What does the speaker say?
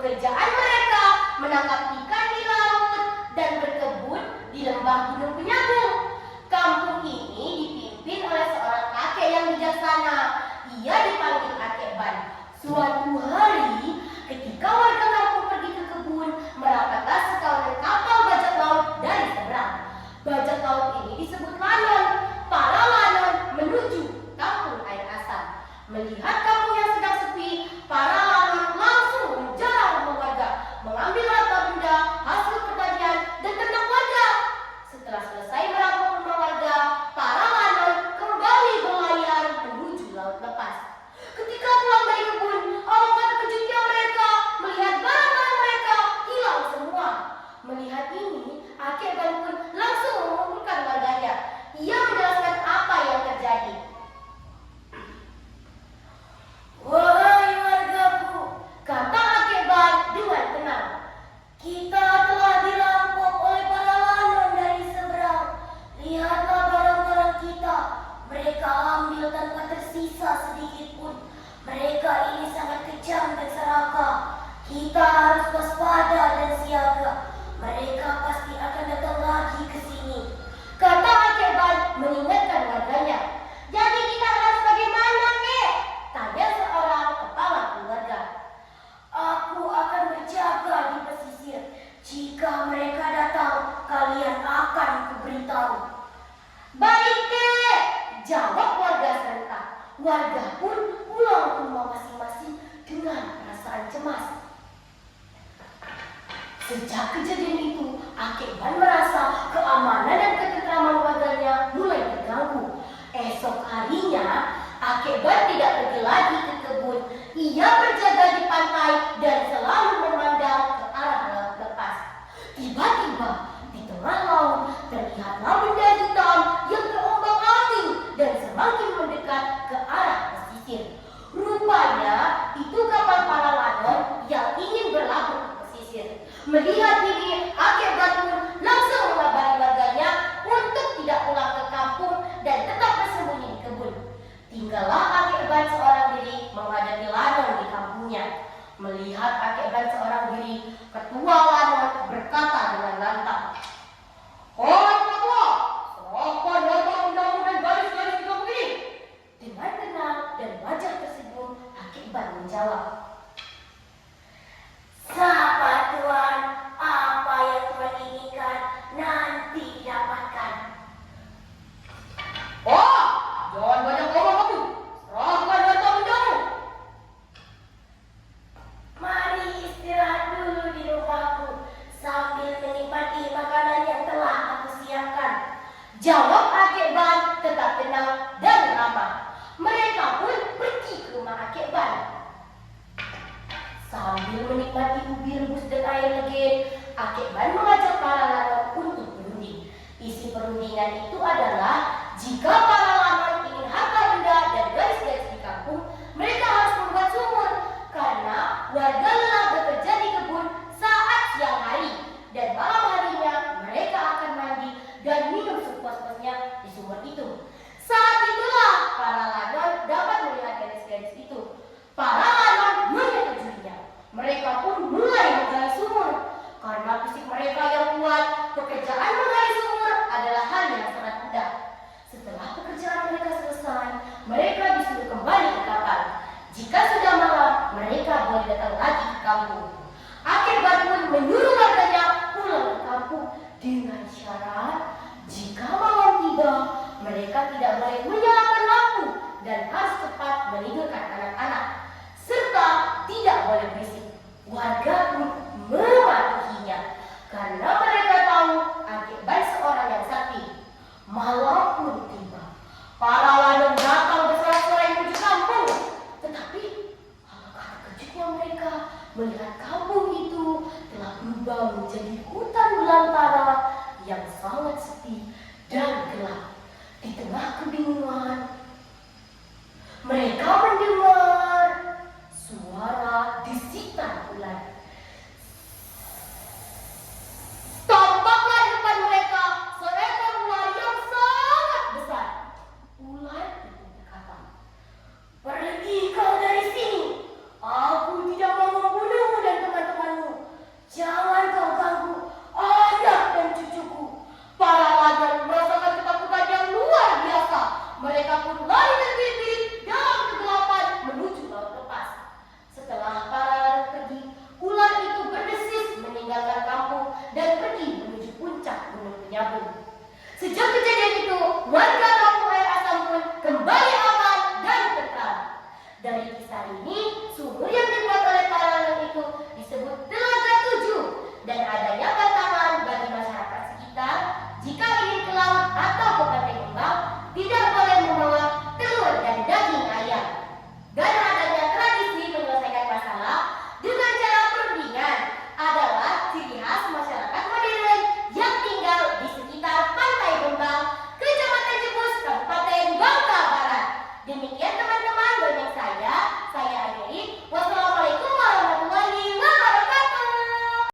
Pekerjaan mereka menangkap ikan di laut dan berkebun di lembah Gunung Penyagung. Kampung ini dipimpin oleh seorang kakek yang bijaksana. Ia dipanggil Kakek Ban. Suatu hari, ketika warga kampung pergi ke kebun, merapatlah sekawanan kapal bajak laut dari seberang. Bajak laut ini disebut lanon. Para lanon menuju kampung air asam. Melihat kampung yang sedang sepi, para lanon langsung menjarah rumah warga, mengambil harta benda, hasil pertanian, dan ternak warga. Setelah selesai merampok rumah warga, para lanon kembali berlayar menuju laut lepas. Ketika pulang dari kebun, alangkah terkejutnya mereka melihat barang-barang mereka hilang semua. Melihat ini, Kakek Ban pun langsung mengumpulkan warganya. Ia menjelaskan apa yang terjadi. "Wahai wargaku," kata Kakek Ban dengan tenang, "kita telah dirampok oleh para lanon dari seberang. Lihatlah barang-barang kita. Mereka ambil tanpa tersisa sedikit pun. Mereka ini sangat kejam dan serakah. Kita harus waspada dan siaga. Mereka pasti akan datang lagi ke sini," kata Kakek Ban mengingatkan warganya. "Jadi kita harus bagaimana, Kek?" tanya seorang kepala keluarga. "Aku akan berjaga di pesisir. Jika mereka datang, kalian akan kuberitahu." "Baik, Kek," jawab warga serentak. Warga pun pulang ke rumah masing-masing dengan perasaan cemas. Sejak kejadian itu, Kakek Ban merasa keamanan dan ketentraman warganya mulai terganggu. Esok harinya, Kakek Ban tidak pergi lagi ke kebun. Ia berjaga di pantai dan selalu memandang ke arah laut lepas. Tiba-tiba, di tengah laut terlihatlah benda hitam yang terombang-ambing dan semakin mendekat ke arah pesisir. Rupanya, itu kapal para lanon yang ingin berlabuh ke pesisir. Melihat ini, Kakek Ban pun langsung mengabari warganya untuk tidak pulang ke kampung dan tetap bersembunyi di kebun. Tinggallah Kakek Ban seorang diri menghadapi lanon di kampungnya. Melihat Kakek Ban seorang diri, ketua lanon berkata dengan lantang, "Hai ketua, serahkan harta bendamu dan garis-garis di kampung ini." Dengan tenang dan wajah tersenyum, Kakek Ban menjawab, "Sabar Tuan, apa yang Tuan inginkan nanti didapatkan." "Oh, jangan banyak ngomong kamu. Serahkan harta bendamu." "Mari istirahat dulu di rumahku sambil menikmati makanan yang telah aku siapkan," jawab Kakek Ban tetap tenang dan ramah. Mereka pun pergi ke rumah Kakek Ban. Sambil menikmati ubi rebus dan air legit, Kakek Ban mengajak para lanon untuk berunding. Isi perundingan itu adalah jika para lanon ingin harta benda dan garis-garis di kampung, mereka harus membuat sumur karena warga lelah bekerja di kebun saat siang hari, dan malam harinya mereka akan mandi dan minum sepuas-puasnya di sumur itu. Saat itulah para lanon dapat melihat garis-garis itu. Para lanon menyetujuinya. Mereka pun mulai menggali sumur. Karena fisik mereka yang kuat, pekerjaan menggali sumur adalah hal yang sangat mudah. Setelah pekerjaan mereka selesai, mereka disuruh kembali ke kapal. Jika sudah malam, mereka boleh datang lagi ke kampung. Kakek Ban pun menyuruh warganya pulang ke kampung dengan syarat jika malam tiba, mereka tidak boleh menyalakan lampu dan harus cepat menidurkan anak-anak, serta tidak boleh berisik. Warga pun mematuhinya karena mereka tahu Kakek Ban seorang yang sakti. Malam pun tiba. Para lanon datang bersorak-sorai menuju kampung. Tetapi alangkah terkejutnya mereka melihat kampung itu telah berubah menjadi hutan belantara yang sangat sepi dan gelap. Di tengah kebingungan Sejak kejadian itu, Wan